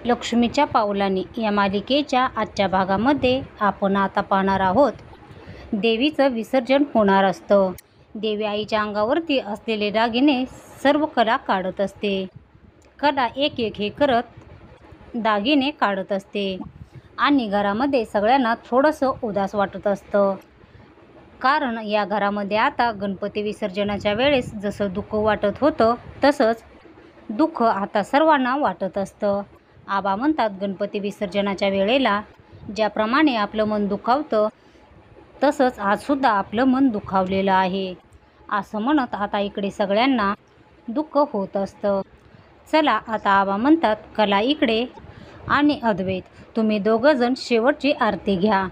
लक्ष्मीच्या पावलांनी या मालिकेच्या आजच्या भागामध्ये आपण आता पाहणार आहोत. देवीचं विसर्जन होणार असतं. देवी आईच्या अंगावरती असलेले दागिने सर्व कला काढत असते. कला एक एक हे करत दागिने काढत असते आणि घरामध्ये सगळ्यांना थोडंसं उदास वाटत असतं. कारण या घरामध्ये आता गणपती विसर्जनाच्या वेळेस जसं दुःख वाटत होतं तसंच दुःख आता सर्वांना वाटत असतं. आबा म्हणतात, गणपती विसर्जनाच्या वेळेला ज्याप्रमाणे आपलं मन दुखावतं तसंच आजसुद्धा आपलं मन दुखावलेलं आहे, असं म्हणत आता इकडे सगळ्यांना दुःख होत असतं. चला आता आबा म्हणतात, कला इकडे आणि अद्वैत तुम्ही दोघंजण शेवटची आरती घ्या.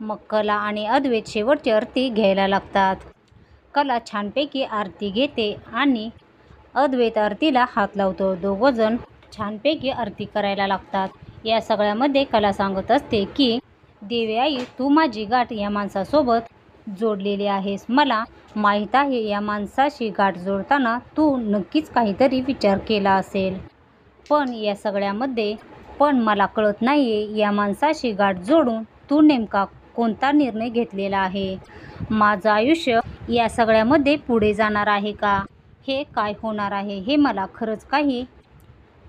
मग कला आणि अद्वैत शेवटची आरती घ्यायला लागतात. कला छानपैकी आरती घेते आणि अद्वैत आरतीला हात लावतो. दोघंजण छानपैकी आरती करायला लागतात. या सगळ्यामध्ये कला सांगत असते की देवी आई, तू माझी गाठ या माणसासोबत जोडलेली आहेस. मला माहीत आहे या माणसाशी गाठ जोडताना तू नक्कीच काहीतरी विचार केला असेल, पण या सगळ्यामध्ये मला कळत नाही आहे या माणसाशी गाठ जोडून तू नेमका कोणता निर्णय घेतलेला आहे. माझं आयुष्य या सगळ्यामध्ये पुढे जाणार आहे का, हे काय होणार आहे हे मला खरंच काही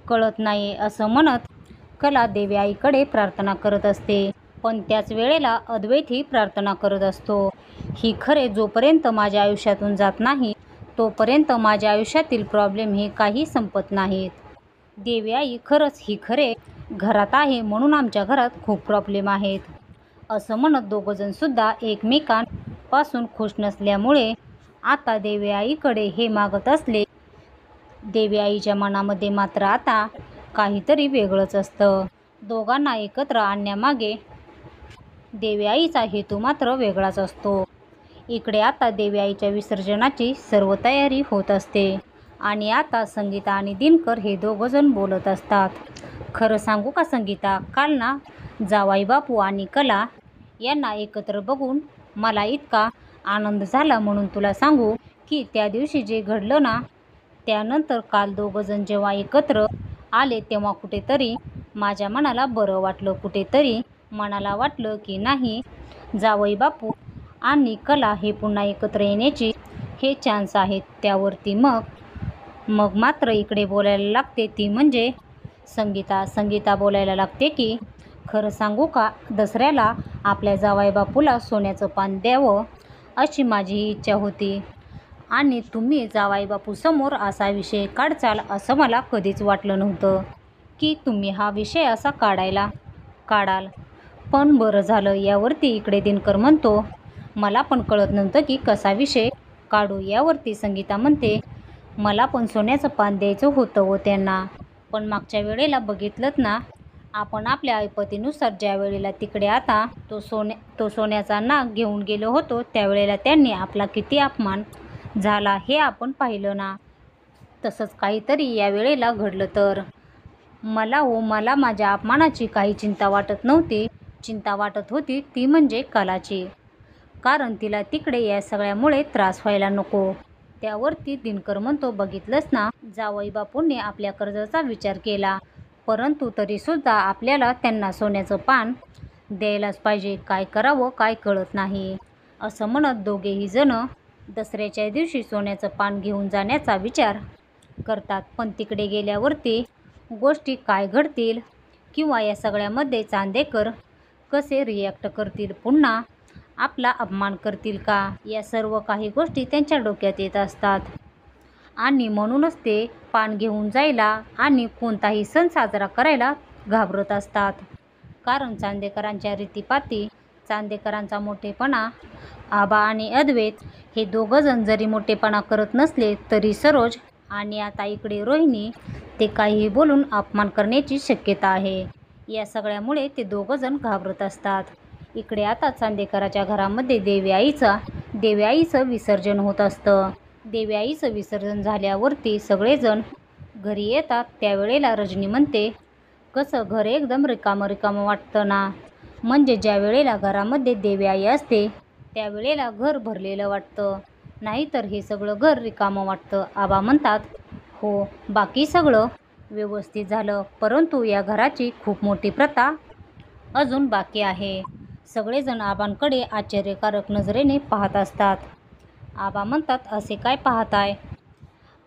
कळत नाही, असं म्हणत कला देवी आईकडे प्रार्थना करत असते. पण त्याच वेळेला अद्वैतही प्रार्थना करत असतो. ही खरे जोपर्यंत माझ्या आयुष्यातून जात नाही तोपर्यंत माझ्या आयुष्यातील प्रॉब्लेम हे काही संपत नाहीत. देवी आई, खरंच ही खरे घरात आहे म्हणून आमच्या घरात खूप प्रॉब्लेम आहेत, असं म्हणत दोघंजणसुद्धा एकमेकांपासून खुश नसल्यामुळे आता देवी आईकडे हे मागत असले. देवी आईच्या मनामध्ये मात्र आता काहीतरी वेगळंच असतं. दोघांना एकत्र आणण्यामागे देवी आईचा हेतू मात्र वेगळाच असतो. इकडे आता देवी आईच्या विसर्जनाची सर्व तयारी होत असते आणि आता संगीता आणि दिनकर हे दोघंजण बोलत असतात. खरं सांगू का संगीता, काल ना जावाई बापू आणि कला यांना एकत्र बघून मला इतका आनंद झाला, म्हणून तुला सांगू की त्या दिवशी जे घडलं ना त्यानंतर काल दोघंजण जेव्हा एकत्र आले तेव्हा कुठेतरी माझ्या मनाला बरं वाटलं. कुठेतरी मनाला वाटलं की नाही, जावई बापू आणि कला हे पुन्हा एकत्र येण्याची हे चान्स आहेत. त्यावरती मग मात्र इकडे बोलायला लागते ती म्हणजे संगीता बोलायला लागते की खरं सांगू का, दसऱ्याला आपल्या जावई बापूला सोन्याचं पान द्यावं अशी माझी इच्छा होती आणि तुम्ही जावई बापूसमोर असा विषय काढचाल असं मला कधीच वाटलं नव्हतं की तुम्ही हा विषय असा काढाल. पण बरं झालं. यावरती इकडे दिनकर म्हणतो, मला पण कळत नव्हतं की कसा विषय काढू. यावरती संगीता म्हणते, मला पण सोन्याचं पान द्यायचं होतं व त्यांना, पण मागच्या वेळेला बघितलंत ना आपण आपल्या ऐपतीनुसार ज्या वेळेला तिकडे आता तो सोन्याचा नाग घेऊन गेलो होतो त्यावेळेला त्यांनी आपला किती अपमान झाला हे आपण पाहिलं ना. तसंच काहीतरी या वेळेला घडलं तर मला माझ्या अपमानाची काही चिंता वाटत नव्हती. चिंता वाटत होती ती म्हणजे कलाची, कारण तिला तिकडे या सगळ्यामुळे त्रास व्हायला नको. त्यावरती दिनकर म्हणतो, बघितलंच ना जावई बापूंनी आपल्या कर्जाचा विचार केला, परंतु तरीसुद्धा आपल्याला त्यांना सोन्याचं पान द्यायलाच पाहिजे. काय करावं काय कळत नाही, असं म्हणत दोघेही जण दसऱ्याच्या दिवशी सोन्याचं पान घेऊन जाण्याचा विचार करतात. पण तिकडे गेल्यावरती गोष्टी काय घडतील किंवा या सगळ्यामध्ये चांदेकर कसे रिॲक्ट करतील, पुन्हा आपला अपमान करतील का, या सर्व काही गोष्टी त्यांच्या डोक्यात येत असतात आणि म्हणूनच ते पान घेऊन जायला आणि कोणताही सण साजरा करायला घाबरत असतात. कारण चांदेकरांच्या रीतीपाती, चांदेकरांचा मोठेपणा, आबा आणि अद्वैत हे दोघंजण जरी मोठेपणा करत नसले तरी सरोज आणि आता इकडे रोहिणी ते काहीही बोलून अपमान करण्याची शक्यता आहे. या सगळ्यामुळे ते दोघंजण घाबरत असतात. इकडे आता चांदेकराच्या घरामध्ये देवी आईचं विसर्जन होत असतं. देवी आईचं विसर्जन झाल्यावरती सगळेजण घरी येतात. त्यावेळेला रजनी म्हणते, कसं घर एकदम रिकामं वाटतं ना, म्हणजे ज्या वेळेला घरामध्ये देवी आई असते त्यावेळेला घर भरलेलं वाटतं, नाहीतर हे सगळं घर रिकामं वाटतं. आबा म्हणतात, हो बाकी सगळं व्यवस्थित झालं, परंतु या घराची खूप मोठी प्रथा अजून बाकी आहे. सगळेजण आबांकडे आश्चर्यकारक नजरेने पाहत असतात. आबा म्हणतात, असे काय पाहताय?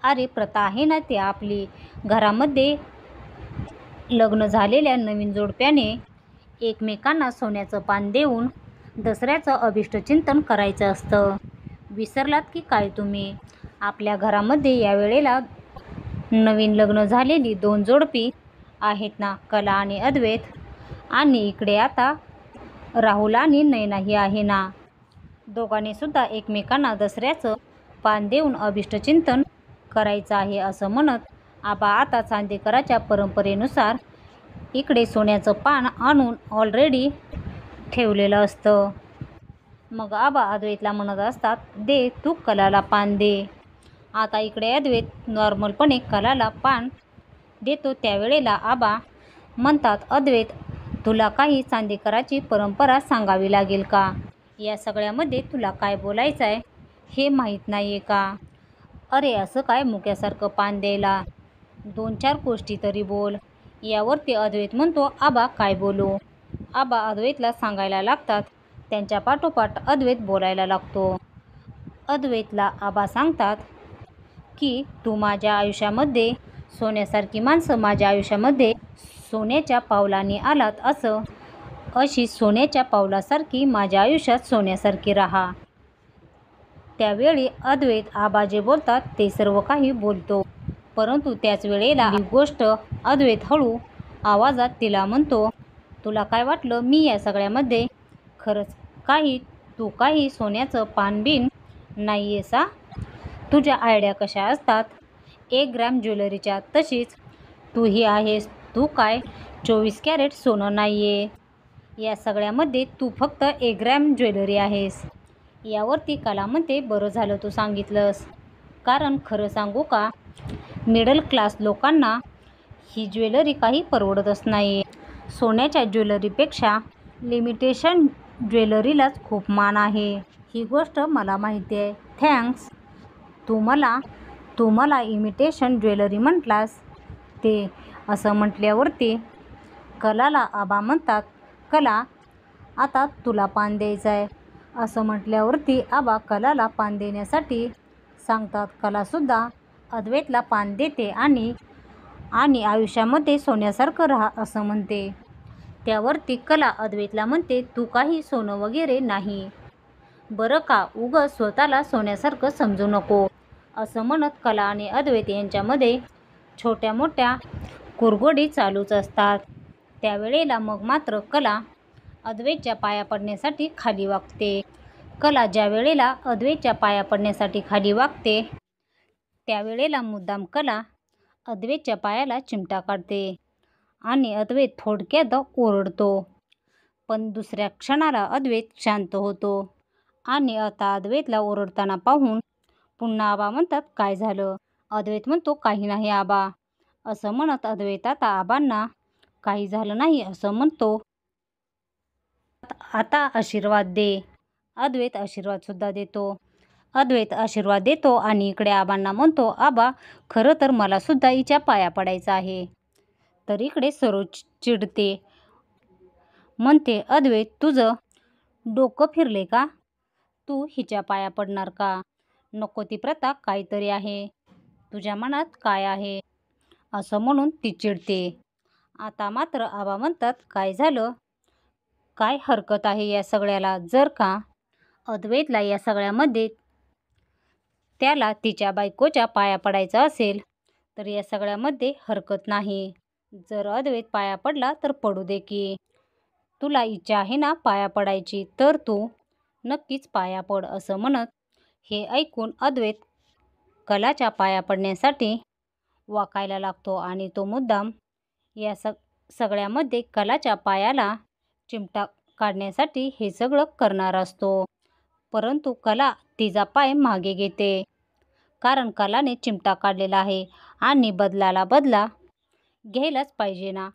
अरे प्रथा आहे ना ती आपली. घरामध्ये लग्न झालेल्या नवीन जोडप्याने एकमेकांना सोन्याचं पान देऊन दसऱ्याचं अभिष्टचिंतन करायचं असतं. विसरलात की काय तुम्ही? आपल्या घरामध्ये यावेळेला नवीन लग्न झालेली 2 जोडपी आहेत ना, कला आणि अद्वैत. आणि इकडे आता राहुल आणि नयनाही आहे ना. दोघांनी सुद्धा एकमेकांना दसऱ्याचं पान देऊन अभिष्टचिंतन करायचं आहे असं म्हणत आबा आता चांदेकराच्या परंपरेनुसार इकडे सोन्याचं पान आणून ऑलरेडी ठेवलेलं असतं. मग आबा अद्वैतला म्हणत असतात, दे तू कलाला पान दे. आता इकडे अद्वैत नॉर्मलपणे कलाला पान देतो. त्यावेळेला आबा म्हणतात, अद्वैत तुला काही चांदेकराची परंपरा सांगावी लागेल का? या सगळ्यामध्ये तुला काय बोलायचं आहे हे माहीत नाही आहे का? अरे असं काय मुक्यासारखं पान द्यायला? 2-4 गोष्टी तरी बोल. यावरती अद्वैत म्हणतो, आबा काय बोलू? आबा अद्वैतला सांगायला लागतात. त्यांच्या पाठोपाठ अद्वैत बोलायला लागतो. अद्वैतला आबा सांगतात की तू माझ्या आयुष्यामध्ये सोन्यासारखी माणसं माझ्या आयुष्यामध्ये सोन्याच्या पावलांनी आलात अशी सोन्याच्या पावलासारखी माझ्या आयुष्यात सोन्यासारखी राहा. त्यावेळी अद्वैत आबा जे बोलतात ते सर्व काही बोलतो, परंतु त्याच वेळेला ही गोष्ट अद्वैत हळू आवाजात तिला म्हणतो, तुला काय वाटलं मी या सगळ्यामध्ये खरंच तू काही सोन्याचं पानबिन नाही आहेस? तुझ्या आयडिया कशा असतात 1 ग्रॅम ज्वेलरीच्या, तशीच तूही आहेस. तू काय 24 कॅरेट सोनं नाही आहे. या सगळ्यामध्ये तू फक्त 1 ग्रॅम ज्वेलरी आहेस. यावरती कला म्हणते, बरं झालं तू सांगितलंस, कारण खरं सांगू का, मिडल क्लास लोकांना ही ज्वेलरी काही परवडतच नाही. सोन्याच्या ज्वेलरीपेक्षा लिमिटेशन ज्वेलरीलाच खूप मान आहे. ही गोष्ट मला माहिती आहे. थँक्स. तू मला इमिटेशन ज्वेलरी म्हटलास ते. असं म्हटल्यावरती कलाला आबा म्हणतात, कला आता तुला पान द्यायचं आहे. असं म्हटल्यावरती आबा कलाला पान देण्यासाठी सांगतात. कलासुद्धा अद्वैतला पान देते आणि आयुष्यामध्ये सोन्यासारखं राहा असं म्हणते. त्यावरती कला अद्वैतला म्हणते, तू काही सोनं वगैरे नाही बरं का, उगाच स्वतःला सोन्यासारखं समजू नको. असं म्हणत कला आणि अद्वैत यांच्यामध्ये छोट्या मोठ्या कुरघोडी चालूच असतात. त्यावेळेला मग मात्र कला अद्वैतच्या पाया पडण्यासाठी खाली वाकते. कला ज्या वेळेला अद्वैतच्या पाया पडण्यासाठी खाली वाकते त्यावेळेला मुद्दाम कला अद्वैतच्या पायाला चिमटा काढते आणि अद्वैत थोडक्यात ओरडतो. पण दुसऱ्या क्षणाला अद्वैत शांत होतो आणि आता अद्वैतला ओरडताना पाहून पुन्हा आबा म्हणतात, काय झालं? अद्वैत म्हणतो, काही नाही आबा. असं म्हणत अद्वैत आता आबांना काही झालं नाही असं म्हणतो. आता आशीर्वाद दे. अद्वैत आशीर्वादसुद्धा देतो. अद्वैत आशीर्वाद देतो आणि इकडे आबांना म्हणतो, आबा खरं तर मला सुद्धा हिच्या पाया पडायचं आहे. तर इकडे सरोज चिडते, म्हणते, अद्वैत तुझं डोकं फिरले का? तू हिच्या पाया पडणार का? नको ती प्रथा काहीतरी आहे. तुझ्या मनात काय आहे? असं म्हणून ती चिडते. आता मात्र आबा म्हणतात, काय झालं? काय हरकत आहे या सगळ्याला? जर का अद्वैतला या सगळ्यामध्ये त्याला तिच्या बायकोच्या पाया पडायचं असेल तर या सगळ्यामध्ये हरकत नाही. जर अद्वैत पाया पडला तर पडू दे की. तुला इच्छा आहे ना पाया पडायची, तर तू नक्कीच पाया पड. असं म्हणत हे ऐकून अद्वैत कलाच्या पाया पडण्यासाठी वाकायला लागतो आणि तो मुद्दाम या सगळ्यामध्ये कलाच्या पायाला चिमटा काढण्यासाठी हे सगळं करणार असतो. परंतु कला तिचा पाय मागे घेते, कारण कलाने चिमटा काढलेला आहे आणि बदला घ्यायलाच पाहिजे ना.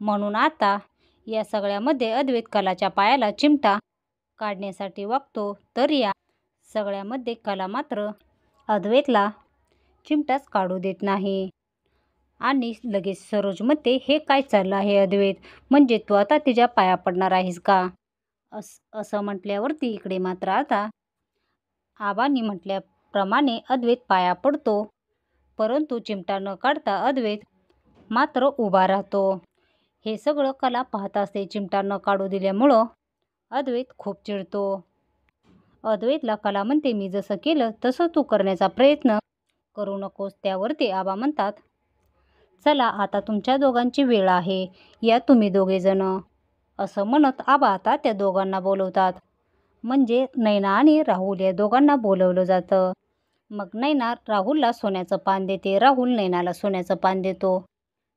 म्हणून आता या सगळ्यामध्ये अद्वैत कलाच्या पायाला चिमटा काढण्यासाठी वागतो. तर या सगळ्यामध्ये कला मात्र अद्वैतला चिमटाच काढू देत नाही. आणि लगेच सरोज म्हणते, हे काय चाललं आहे अद्वैत? म्हणजे तू आता तिच्या पाया पडणार आहेस का? असं म्हटल्यावरती इकडे मात्र आता आबांनी म्हटल्याप्रमाणे अद्वैत पाया पडतो. परंतु चिमटा न काढता अद्वैत मात्र उभा राहतो. हे सगळं कला पाहत असते. चिमटा न काढू दिल्यामुळं अद्वैत खूप चिडतो. अद्वैतला कला म्हणते, मी जसं केलं तसं तू करण्याचा प्रयत्न करू नकोस. त्यावरती आबा म्हणतात, चला आता तुमच्या दोघांची वेळ आहे, या तुम्ही दोघेजण. असं म्हणत आबा आता त्या दोघांना बोलवतात. म्हणजे नैना आणि राहुल या दोघांना बोलवलं जातं. मग नैना राहुलला सोन्याचं पान देते, राहुल नैनाला सोन्याचं पान देतो.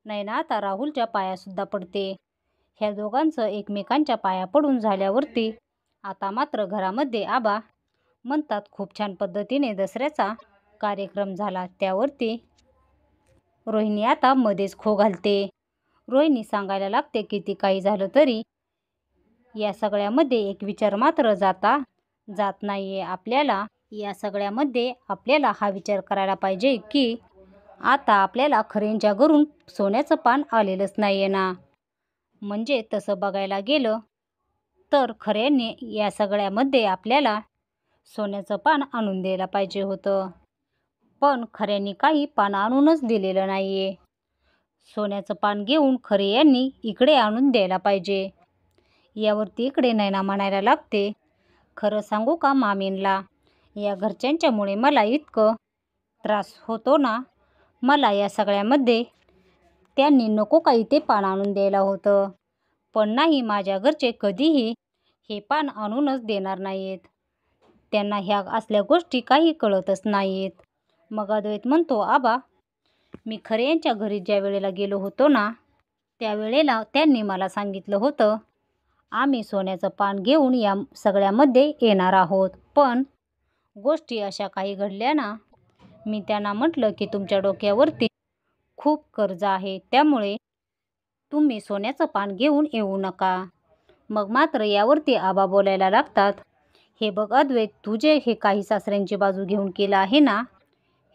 नैना आता राहुलच्या पायासुद्धा पडते. ह्या दोघांचं एकमेकांच्या पाया पडून झाल्यावरती आता मात्र घरामध्ये आबा म्हणतात, खूप छान पद्धतीने दसऱ्याचा कार्यक्रम झाला. त्यावरती रोहिणी आता मध्येच खो घालते. रोहिणी सांगायला लागते, किती काही झालं तरी या सगळ्यामध्ये एक विचार मात्र जात नाहीये आपल्याला. या सगळ्यामध्ये आपल्याला हा विचार करायला पाहिजे की आता आपल्याला खऱ्यांच्या घरून सोन्याचं पान आलेलंच नाहीये ना. म्हणजे तसं बघायला गेलं तर खऱ्याने या सगळ्यामध्ये आपल्याला सोन्याचं पान आणून द्यायला पाहिजे होतं. पण खऱ्यांनी काही पान आणूनच दिलेलं नाहीये. सोन्याचं पान घेऊन खरे यांनी इकडे आणून द्यायला पाहिजे. यावरती इकडे नैना म्हणायला लागते, खरं सांगू का मामींला, या घरच्यांच्यामुळे मला इतकं त्रास होतो ना. मला या सगळ्यामध्ये त्यांनी नको काही ते पान आणून द्यायला होतं. पण नाही, माझ्या घरचे कधीही हे पान आणूनच देणार नाहीत. त्यांना ह्या असल्या गोष्टी काही कळतच नाहीत. मग अद्वैत म्हणतो, आबा मी खरे यांच्या घरी ज्या वेळेला गेलो होतो ना, त्यावेळेला त्यांनी मला सांगितलं होतं, आम्ही सोन्याचं पान घेऊन या सगळ्यामध्ये येणार आहोत. पण गोष्टी अशा काही घडल्या ना. मी त्यांना म्हटलं की तुमच्या डोक्यावरती खूप कर्ज आहे, त्यामुळे तुम्ही सोन्याचं पान घेऊन येऊ नका. मग मात्र यावरती आबा बोलायला लागतात, हे बघ अद्वैत, तुझे हे काही सासऱ्यांची बाजू घेऊन केलं आहे ना,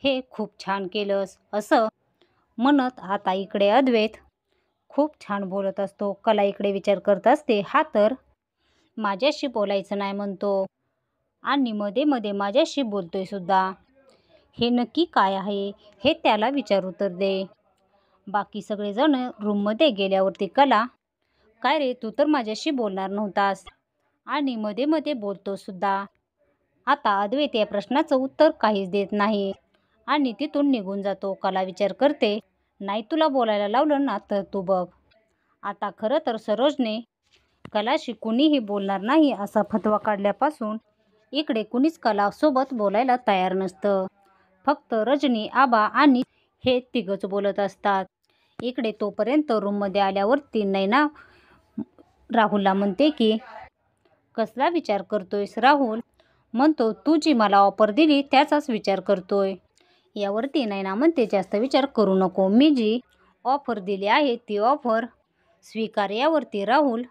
हे खूप छान केलंस. असं म्हणत आता इकडे अद्वैत खूप छान बोलत असतो. कला इकडे विचार करत असते, हा तर माझ्याशी बोलायचं नाही म्हणतो आणि मध्ये मध्ये माझ्याशी बोलतोय सुद्धा. हे नक्की काय आहे हे त्याला विचारू तर दे. बाकी सगळेजण रूममध्ये गेल्यावरती कला, काय रे, तू तर माझ्याशी बोलणार नव्हतास आणि मध्ये मध्ये बोलतो सुद्धा. आता अद्वैत या प्रश्नाचं उत्तर काहीच देत नाही आणि तिथून निघून जातो. कला विचार करते, नाही तुला बोलायला लावलं ना तर तू बघ. आता खरं तर सरोजने कलाशी कुणीही बोलणार नाही असा फतवा काढल्यापासून इकडे कुणीच कलासोबत बोलायला तयार नसतं. फक्त रजनी, आबा आणि हे तिघच बोलत असतात. इकडे तोपर्यंत रूममध्ये आल्यावरती नैना राहुलला म्हणते की, कसला विचार करतोयस राहुल? म्हणतो, तू जी मला ऑफर दिली त्याचाच विचार करतोय. यावरती नैना म्हणते, जास्त विचार करू नको, मी जी ऑफर दिली आहे ती ऑफर स्वीकार. यावरती राहुल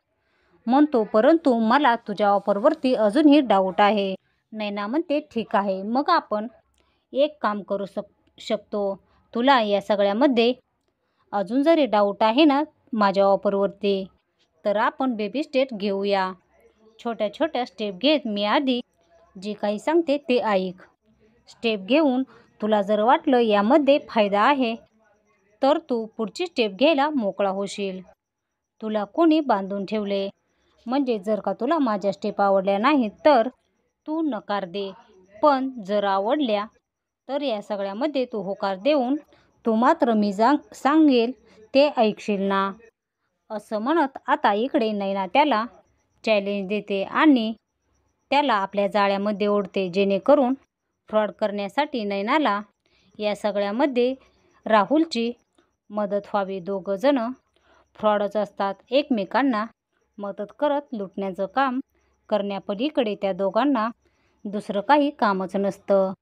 म्हणतो, परंतु मला तुझ्या ऑफरवरती अजूनही डाऊट आहे. नैना म्हणते, ठीक आहे, मग आपण एक काम करू शकतो. तुला या सगळ्यामध्ये अजून जरी डाऊट आहे ना माझ्या ऑफरवरती, तर आपण बेबी स्टेप घेऊया. छोट्या छोट्या स्टेप घेत मी आधी जे काही सांगते ते ऐक. स्टेप घेऊन तुला जर वाटलं यामध्ये फायदा आहे तर तू पुढची स्टेप घ्यायला मोकळा होशील. तुला कोणी बांधून ठेवले? म्हणजे जर का तुला माझ्या स्टेप आवडल्या नाहीत तर तू नकार दे, पण जर आवडल्या तर या सगळ्यामध्ये तू होकार देऊन तू मात्र मी सांगेल ते ऐकशील ना. असं म्हणत आता इकडे नैना त्याला चॅलेंज देते आणि त्याला आपल्या जाळ्यामध्ये ओढते, जेणेकरून फ्रॉड करण्यासाठी नैनाला या सगळ्यामध्ये राहुलची मदत व्हावी. दोघं जण फ्रॉडच असतात, एकमेकांना मदत करत लुटण्याचं काम करण्यापलीकडे त्या दोघांना दुसरं काही कामच नसतं.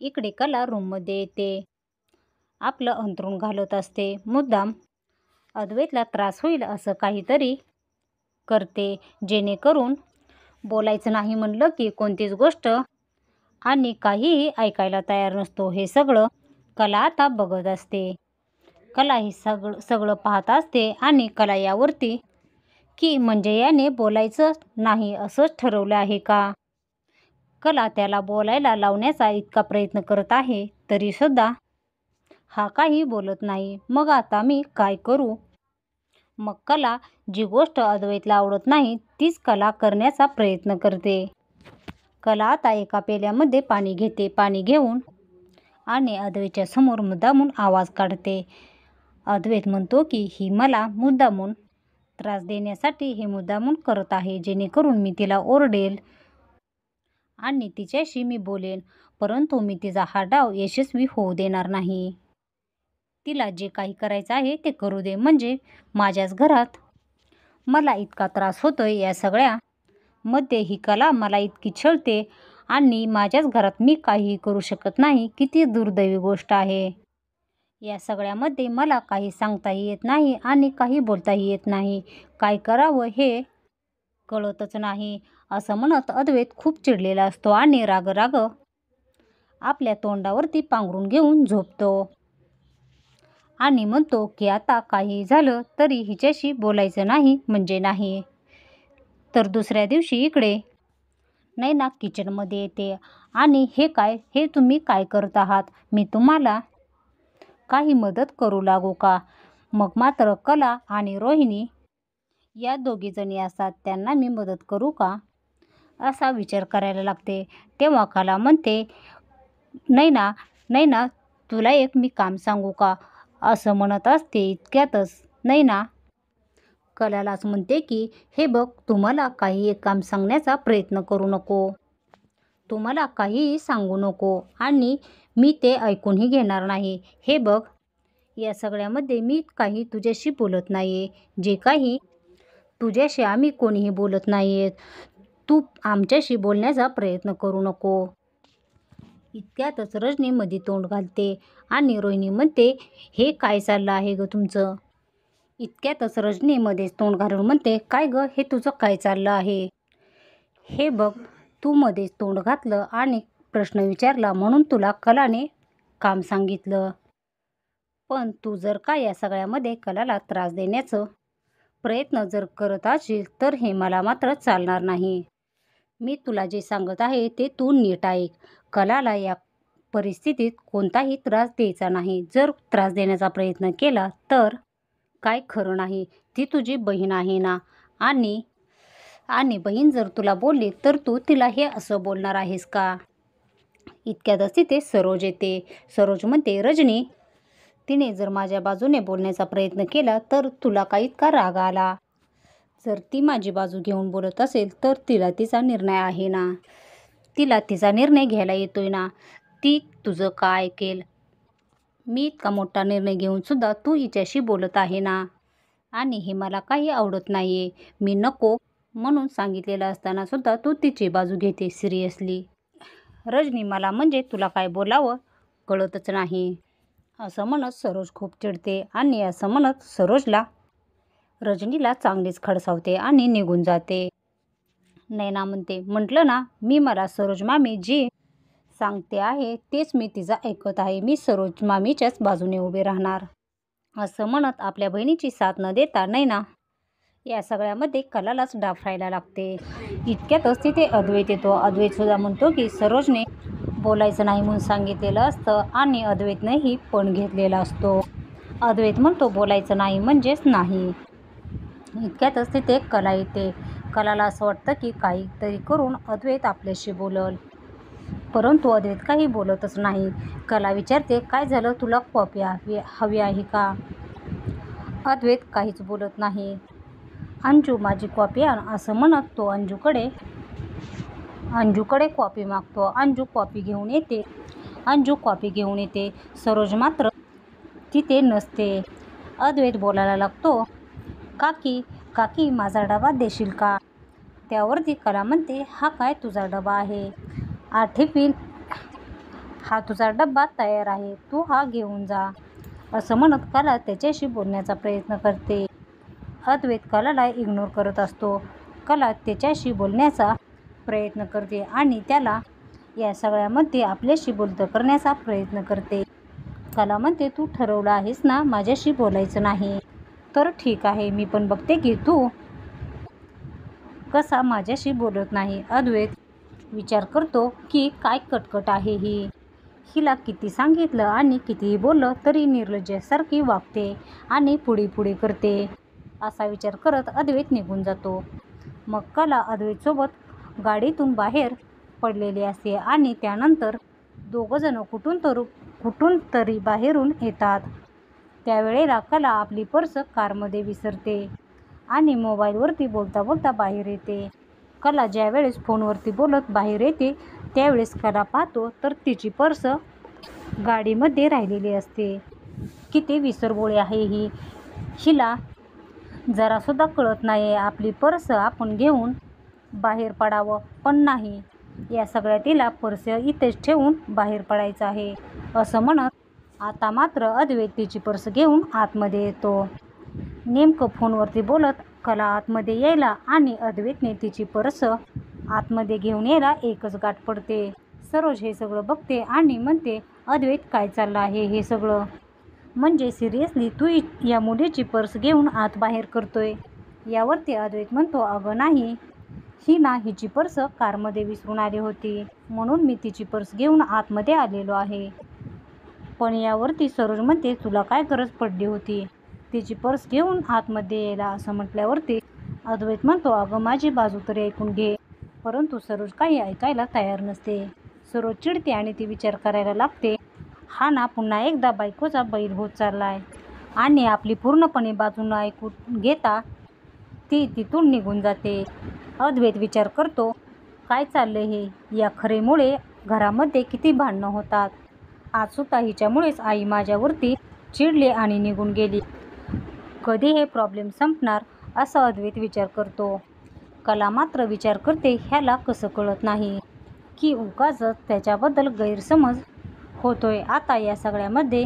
इकडे कला रूममध्ये येते, आपलं अंथरूण घालत असते. मुद्दाम अद्वैतला त्रास होईल असं काहीतरी करते, जेणेकरून बोलायचं नाही म्हणलं की कोणतीच गोष्ट आणि काहीही ऐकायला तयार नसतो. हे सगळं कला आता बघत असते. कला हे सगळं पाहत असते आणि कला यावरती की म्हणजे याने बोलायचं नाही असंच ठरवलं आहे का. कला त्याला बोलायला लावण्याचा इतका प्रयत्न करत आहे तरीसुद्धा हा काही बोलत नाही. मग आता मी काय करू. मग कला जी गोष्ट अद्वैतला आवडत नाही तीच कला करण्याचा प्रयत्न करते. कला आता एका पेल्यामध्ये पाणी घेते. पाणी घेऊन आणि अद्वैतच्या समोर मुद्दामून आवाज काढते. अद्वैत म्हणतो की ही मला मुद्दामून त्रास देण्यासाठी हे मुद्दामून करत आहे, जेणेकरून मी तिला ओरडेल आणि तिच्याशी मी बोलेन, परंतु मी तिचा हा डाव यशस्वी होऊ देणार नाही. तिला जे काही करायचं आहे ते करू दे, म्हणजे माझ्याच घरात मला इतका त्रास होतोय. या सगळ्या मध्ये ही कला मला इतकी छळते आणि माझ्याच घरात मी काहीही करू शकत नाही. किती दुर्दैवी गोष्ट आहे. या सगळ्यामध्ये मला काही सांगताही येत नाही आणि काही बोलताही येत नाही. काय करावं हे कळतच नाही. असं म्हणत अद्वैत खूप चिडलेला असतो आणि राग आपल्या तोंडावरती पांघरून घेऊन झोपतो आणि म्हणतो की आता काही झालं तरी हिच्याशी बोलायचं नाही म्हणजे नाही. तर दुसऱ्या दिवशी इकडे नैना किचनमध्ये येते आणि हे तुम्ही काय करत आहात. मी तुम्हाला काही मदत करू लागू का. मग मात्र कला आणि रोहिणी या दोघीजणी असतात. त्यांना मी मदत करू का असा विचार करायला लागते. तेव्हा कला म्हणते, नैना तुला एक मी काम सांगू का. असं म्हणत असते. इतक्यातच नैना कलालाच म्हणते की हे बघ, तुम्हाला काही एक काम सांगण्याचा प्रयत्न करू नको. तुम्हाला काहीही सांगू नको आणि मी ते ऐकूनही घेणार नाही. हे बघ, या सगळ्यामध्ये मी काही तुझ्याशी बोलत नाही. जे काही तुझ्याशी आम्ही कोणीही बोलत नाहीयेत. तू आमच्याशी बोलण्याचा प्रयत्न करू नको. इतक्यातच रजनी मध्ये तोंड घालते आणि रोहिणी म्हणते, हे काय चाललं आहे ग तुमचं. इतक्यातच रजनी मध्येच तोंड घालून म्हणते, काय ग हे तुझं काय चाललं आहे. हे बघ, तू मध्येच तोंड घातलं आणि प्रश्न विचारला म्हणून तुला कलाने काम सांगितलं. पण तू जर का या सगळ्यामध्ये कलाला त्रास देण्याचं प्रयत्न जर करत असशील तर हे मला मात्र चालणार नाही. मी तुला जे सांगत आहे ते तू नीट ऐक. कलाला या परिस्थितीत कोणताही त्रास द्यायचा नाही. जर त्रास देण्याचा प्रयत्न केला तर काय खरं नाही. ती तुझी बहीण आहे ना, आणि बहीण जर तुला बोलली तर तू तिला हे असं बोलणार आहेस का. इतक्यातच तिथे सरोज येते. सरोज म्हणते, रजनी, तिने जर माझ्या बाजूने बोलण्याचा प्रयत्न केला तर तुला का इतका राग आला. जर ती माझी बाजू घेऊन बोलत असेल तर तिला तिचा निर्णय आहे ना. तिला तिचा निर्णय घ्यायला येतोय ना. ती तुझं काय ऐकेल. मी इतका मोठा निर्णय घेऊन सुद्धा तू हिच्याशी बोलत आहे ना, आणि हे मला काही आवडत नाहीये. मी नको म्हणून सांगितलेलं असताना सुद्धा तू तिची बाजू घेते सिरियसली. रजनी, मला म्हणजे तुला काय बोलावं कळतच नाही. असं म्हणत सरोज खूप चिडते आणि असं म्हणत सरोजला रजनीला चांगलीच खडसावते आणि निघून जाते. नैना म्हणते, म्हटलं ना मला सरोज मामी जी सांगते आहे तेच मी तिचं ऐकत आहे. मी सरोज मामीच्याच बाजूने उभे राहणार. असं म्हणत आपल्या बहिणीची साथ न देता नैना या सगळ्यामध्ये कलालाच डाफायला लागते. इतक्यातच तिथे अद्वैत येतो. अद्वैत सुद्धा म्हणतो की सरोजने बोलायचं नाही म्हणून सांगितलेलं असतं आणि अद्वैतनेही पण घेतलेला असतो. अद्वैत म्हणतो, बोलायचं नाही म्हणजेच नाही. इतक्यातच तिथे कला येते. कलाला असं वाटतं की काहीतरी करून अद्वैत आपल्याशी बोलल, परंतु अद्वैत काही बोलतच नाही. कला विचारते, काय झालं, तुला कॉफी हवी आहे का. अद्वैत काहीच बोलत नाही. अंजू, माझी कॉफी आण असं म्हणत तो अंजूकडे कॉफी मागतो. अंजू कॉफी घेऊन येते. सरोज मात्र तिथे नसते. अद्वैत बोलायला लागतो, काकी माझा डबा देशील का. त्यावरती कला म्हणते, हा काय तुझा डबा आहे. टिफिन, हा तुझा डब्बा तयार आहे, तू हा घेऊन जा. असं म्हणत कला त्याच्याशी बोलण्याचा प्रयत्न करते. अद्वैत कलाला इग्नोर करत असतो. कला त्याच्याशी बोलण्याचा प्रयत्न करते आणि त्याला या सगळ्यामध्ये आपल्याशी बोलतं करण्याचा प्रयत्न करते. कला म्हणते, तू ठरवलं आहेस ना माझ्याशी बोलायचं नाही, तर ठीक आहे, मी पण बघते की तू कसा माझ्याशी बोलत नाही. अद्वैत विचार करतो की काय कटकट आहे ही. हिला किती सांगितलं आणि कितीही बोललं तरी निर्लज्जासारखी वागते आणि पुढे करते. असा विचार करत अद्वैत निघून जातो. मग कला अद्वैतसोबत गाडीतून बाहेर पडलेली असते आणि त्यानंतर दोघंजण कुठून तरी बाहेरून येतात. त्यावेळेला कला आपली पर्स कारमध्ये विसरते आणि मोबाईलवरती बोलता बाहेर येते. कला ज्यावेळेस फोनवरती बोलत बाहेर येते त्यावेळेस कला पाहतो तर तिची पर्स गाडीमध्ये राहिलेली असते. किती विसरबोळी आहे ही. हिला जरासुद्धा कळत नाही आपली पर्स आपण घेऊन बाहेर पडावं, पण नाही, या सगळ्या तिला पर्स इथेच ठेवून बाहेर पडायचं आहे असं म्हणत आता मात्र अद्वैत तिची पर्स घेऊन आतमध्ये येतो. नेमकं फोनवरती बोलत कला आतमध्ये यायला आणि अद्वैतने तिची पर्स आतमध्ये घेऊन यायला एकच गाठ पडते. सरोज हे सगळं बघते आणि म्हणते, अद्वैत काय चाललं आहे हे सगळं? म्हणजे सिरियसली तू या मुलीची पर्स घेऊन आत बाहेर करतोय? यावरती अद्वैत म्हणतो, अगं नाही, ही ना हिची पर्स कारमध्ये विसरून आली होती म्हणून मी तिची पर्स घेऊन आतमध्ये आलेलो आहे. पण यावरती सरोज म्हणते, तुला काय गरज पडली होती तिची पर्स घेऊन आतमध्ये यायला? असं म्हटल्यावरती अद्वैत म्हणतो, अगं माझी बाजू तरी ऐकून घे. परंतु सरोज काही ऐकायला तयार नसते. सरोज चिडते आणि ती विचार करायला लागते, हा ना पुन्हा एकदा बायकोचा बैल होत चाललाय आणि आपली पूर्णपणे बाजू न ऐकून घेता ती तिथून निघून जाते. अद्वैत विचार करतो, काय चाललंय हे? या खरेमुळे घरामध्ये किती भांडणं होतात. आजसुद्धा हिच्यामुळेच आई माझ्यावरती चिडली आणि निघून गेली. कधी हे प्रॉब्लेम संपणार असा अद्वैत विचार करतो. कला मात्र विचार करते, ह्याला कसं कळत नाही की उगाचच त्याच्याबद्दल गैरसमज होतोय. आता या सगळ्यामध्ये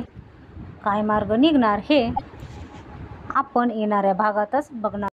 काय मार्ग निघणार हे आपण येणाऱ्या भागातच बघणार.